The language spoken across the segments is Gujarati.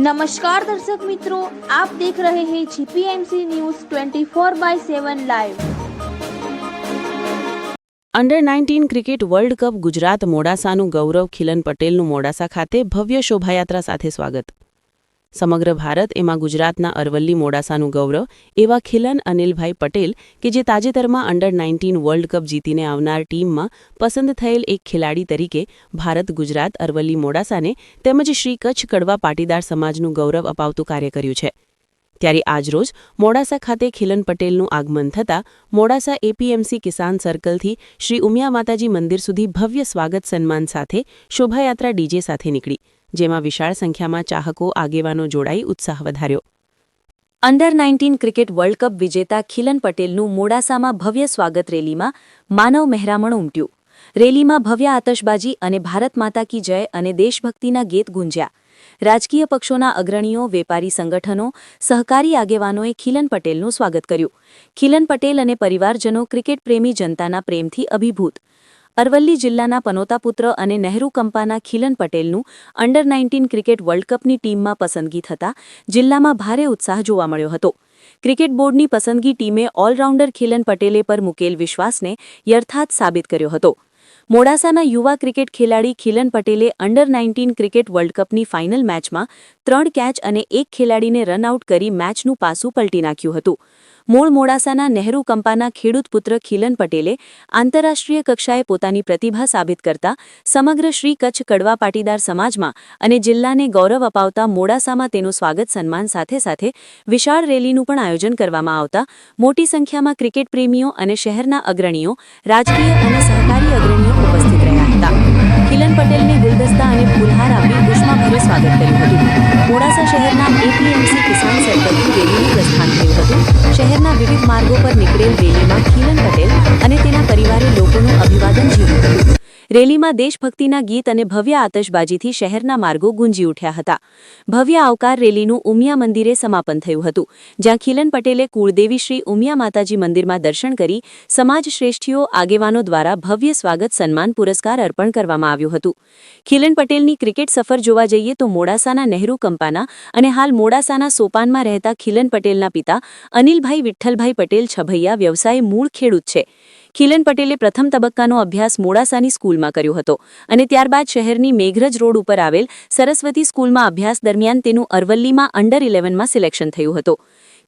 नमस्कार दर्शक मित्रों, आप देख रहे हैं GPMC news 24/7 live. Under 19 cricket world cup Gujarat મોડાસાનું ગૌરવ ખિલન પટેલનું મોડાસા ખાતે ભવ્ય શોભાયાત્રા સાથે સ્વાગત। સમગ્ર ભારત એમાં ગુજરાતના અરવલ્લી મોડાસાનું ગૌરવ એવા ખિલન અનિલભાઈ પટેલ કે જે તાજેતરમાં અંડર 19 વર્લ્ડ કપ જીતીને આવનાર ટીમમાં પસંદ થયેલ એક ખેલાડી તરીકે ભારત ગુજરાત અરવલ્લી મોડાસાને તેમજ શ્રી કચ્છ કડવા પાટીદાર સમાજનું ગૌરવ અપાવતું કાર્ય કર્યું છે। ત્યારે આજરોજ મોડાસા ખાતે ખિલન પટેલનું આગમન થતાં મોડાસા એપીએમસી કિસાન સર્કલથી શ્રી ઉમિયા માતાજી મંદિર સુધી ભવ્ય સ્વાગત સન્માન સાથે શોભાયાત્રા ડીજે સાથે નીકળી, જેમાં વિશાળ સંખ્યામાં ચાહકો આગેવાનો જોડાઈ ઉત્સાહ વધાર્યો। અંડર 19 ક્રિકેટ વર્લ્ડ કપ વિજેતા ખિલન પટેલનું મોડાસામાં ભવ્ય સ્વાગત રેલીમાં માનવ મહેરામણ ઉમટ્યું। રેલીમાં ભવ્ય આતશબાજી અને ભારત માતા કી જય અને દેશભક્તિના ગીત ગુંજ્યા। રાજકીય પક્ષોના અગ્રણીઓ, વેપારી સંગઠનો, સહકારી આગેવાનોએ ખિલન પટેલનું સ્વાગત કર્યું। ખિલન પટેલ અને પરિવારજનો ક્રિકેટ પ્રેમી જનતાના પ્રેમથી અભિભૂત। અરવલ્લી જિલ્લાના પનોતાપુત્ર અને નહેરુ કંપાના ખિલન પટેલનું અંડર 19 ક્રિકેટ વર્લ્ડ કપની ટીમમાં પસંદગી થતાં જિલ્લામાં ભારે ઉત્સાહ જોવા મળ્યો હતો। ક્રિકેટ બોર્ડની પસંદગી ટીમે ઓલરાઉન્ડર ખિલન પટેલે પર મૂકેલ વિશ્વાસને યથાર્થ સાબિત કર્યો હતો। મોડાસાના યુવા ક્રિકેટ ખેલાડી ખિલન પટેલે અંડર 19 ક્રિકેટ વર્લ્ડ કપની ફાઇનલ મેચમાં 3 કેચ અને 1 ખેલાડીને રનઆઉટ કરી મેચનું પાસું પલટી નાખ્યું હતું। મૂળ મોડાસાના નહેરુ કંપાના ખેડૂત પુત્ર ખિલન પટેલે આંતરરાષ્ટ્રીય કક્ષાએ પોતાની પ્રતિભા સાબિત કરતા સમગ્ર શ્રી કચ્છ કડવા પાટીદાર સમાજમાં અને જિલ્લાને ગૌરવ અપાવતા મોડાસામાં તેનું સ્વાગત સન્માન સાથે સાથે વિશાળ રેલીનું પણ આયોજન કરવામાં આવતા મોટી સંખ્યામાં ક્રિકેટ પ્રેમીઓ અને શહેરના અગ્રણીઓ, રાજકીય અને સહકારી અગ્રણીઓ ઉપસ્થિત રહ્યા હતા। ખિલન પટેલને ગુલદસ્તા અને ફૂલહાર આપી ઉષ્માભર્યું સ્વાગત કર્યું હતું। મોડાસા શહેરના એપીએમસી કિસાન સર્કલથી રેલીનું પ્રસ્થાન થયું હતું। શહેરના વિવિધ માર્ગો પર નીકળેલ રેલીમાં ખિલન પટેલ અને તેના પરિવારે લોકોનું અભિવાદન ઝીલ્યું હતું। રેલીમાં દેશભક્તિના ગીત અને ભવ્ય આતશબાજીથી શહેરના માર્ગો ગુંજી ઉઠ્યા હતા। ભવ્ય આવકાર રેલીનું ઉમિયા મંદિરે સમાપન થયું હતું, જ્યાં ખિલન પટેલે કુળદેવી શ્રી ઉમિયા માતાજી મંદિરમાં દર્શન કરી સમાજ શ્રેષ્ઠીઓ આગેવાનો દ્વારા ભવ્ય સ્વાગત સન્માન પુરસ્કાર અર્પણ કરવામાં આવ્યું હતું। ખિલન પટેલની ક્રિકેટ સફર જોવા જઈએ તો મોડાસાના નહેરુ કંપાના અને હાલ મોડાસાના સોપાનમાં રહેતા ખિલન પટેલના પિતા અનિલભાઈ વિઠ્ઠલભાઈ પટેલ છભૈયા વ્યવસાય મૂળ ખેડૂત છે। ખિલન પટેલે પ્રથમ તબક્કાનો અભ્યાસ મોડાસાની સ્કૂલમાં કર્યો હતો અને ત્યારબાદ શહેરની મેઘરજ રોડ ઉપર આવેલ સરસ્વતી સ્કૂલમાં અભ્યાસ દરમિયાન તેનું અરવલ્લીમાં અંડર 11માં સિલેક્શન થયું હતું।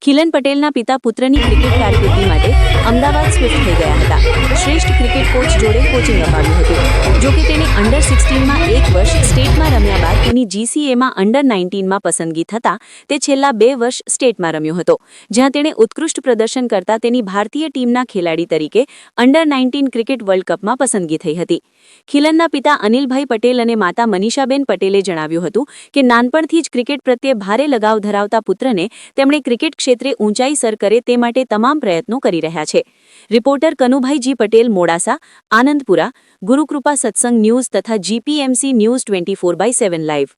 ખિલન પટેલના પિતા પુત્રની ક્રિકેટ કારકિર્દી માટે અમદાવાદ સ્વિફ્ટ થઈ ગયા હતા। શ્રેષ્ઠ ક્રિકેટ કોચ જોડે કોચિંગ અપાવ્યું હતું। જોકે તેણે અંડર 16માં 1 વર્ષ સ્ટેટમાં રમ્યા બાદ તેની જીસીએમાં અંડર 19માં પસંદગી થતાં તે છેલ્લા 2 વર્ષ સ્ટેટમાં રમ્યો હતો, જ્યાં તેણે ઉત્કૃષ્ટ પ્રદર્શન કરતા તેની ભારતીય ટીમના ખેલાડી તરીકે અંડર 19 ક્રિકેટ વર્લ્ડ કપમાં પસંદગી થઈ હતી। ખિલનના પિતા અનિલભાઈ પટેલ અને માતા મનીષાબેન પટેલે જણાવ્યું હતું કે નાનપણથી જ ક્રિકેટ પ્રત્યે ભારે લગાવ ધરાવતા પુત્રને તેમણે ક્રિકેટ ક્ષેત્રે ઊંચાઈ સર કરે તે માટે તમામ પ્રયત્નો કરી રહ્યા છે। રિપોર્ટર કનુભાઈજી પટેલ, મોડાસા, આનંદપુરા, ગુરુકૃપા સત્સંગ ન્યૂઝ તથા જીપીએમસી ન્યૂઝ 24/7 લાઈવ।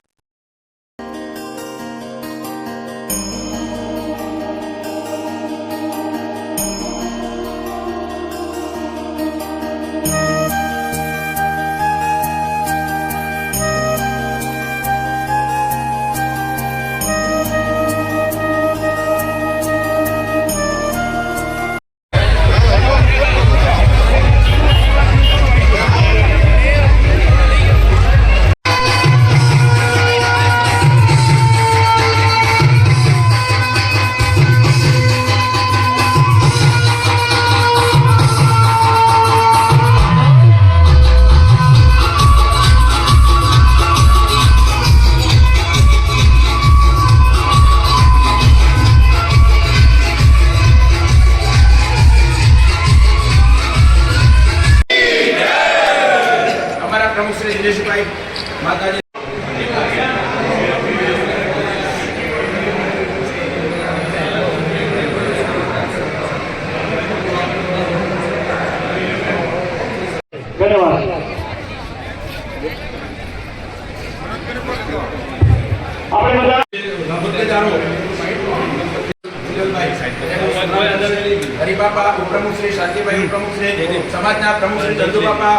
હરિબાપા ઉપપ્રમુખ શ્રી શાંતિભાઈ ઉપપ્રમુખ શ્રી સમાજના પ્રમુખ શ્રી ચંદુબાપા।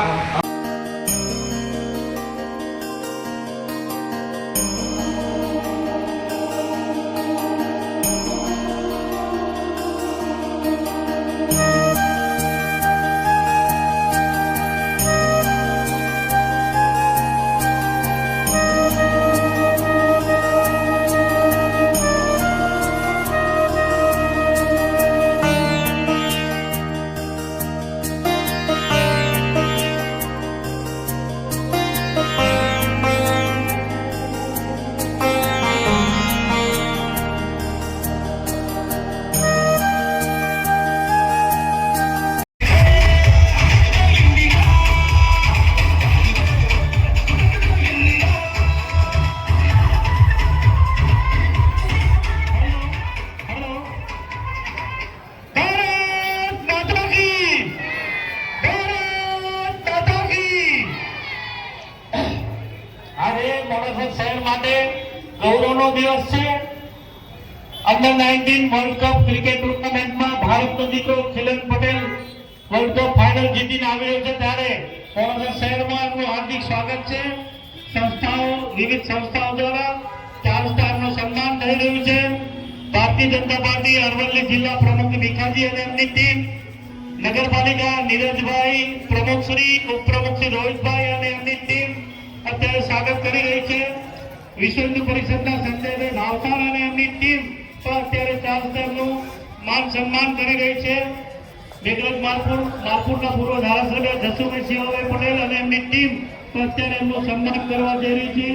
ગૌરવનો દિવસ છે. અંડર 19 વર્લ્ડ કપ ક્રિકેટ ટુર્નામેન્ટમાં ભારતનો દીકરો ખિલન પટેલ વર્લ્ડ કપ ફાઇનલ જીતીને આવી રહ્યો છે ત્યારે મોડાસા શહેરમાં આપનું હાર્દિક સ્વાગત છે. વિવિધ સંસ્થાઓ દ્વારા 4 સ્ટારનું સન્માન થઈ રહ્યું છે. ભારતીય જનતા પાર્ટી અરવલ્લી જિલ્લા પ્રમુખ ભીખાજી અને એમની ટીમ, નગરપાલિકા નીરજભાઈ, પ્રમુખશ્રી, ઉપપ્રમુખશ્રી રોહિતભાઈ અને એમની ટીમ અત્યારે સ્વાગત કરી રહી છે. વિશ્વ હિન્દુ પરિષદના સંજયભાઈ ભાવસાર અને એમની ટીમ પણ અત્યારે 4 સ્ટારનું માન સન્માન કરી રહી છે. મેઘરજ માલપુરના પૂર્વ ધારાસભ્ય જસુભાઈ શિવાભાઈ પટેલ અને એમની ટીમ પણ અત્યારે એમનું સન્માન કરવા જઈ રહી છે.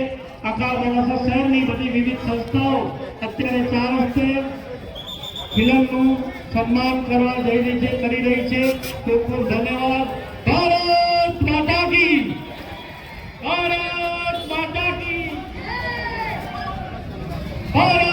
આખા મોડાસા શહેરની બધી વિવિધ સંસ્થાઓ અત્યારે 4 હસ્તે ખિલનનું સન્માન કરવા જઈ રહી છે, કરી રહી છે. ખૂબ ખૂબ ધન્યવાદ. ભારત માતા કી, ભારત માતા કી, ભારત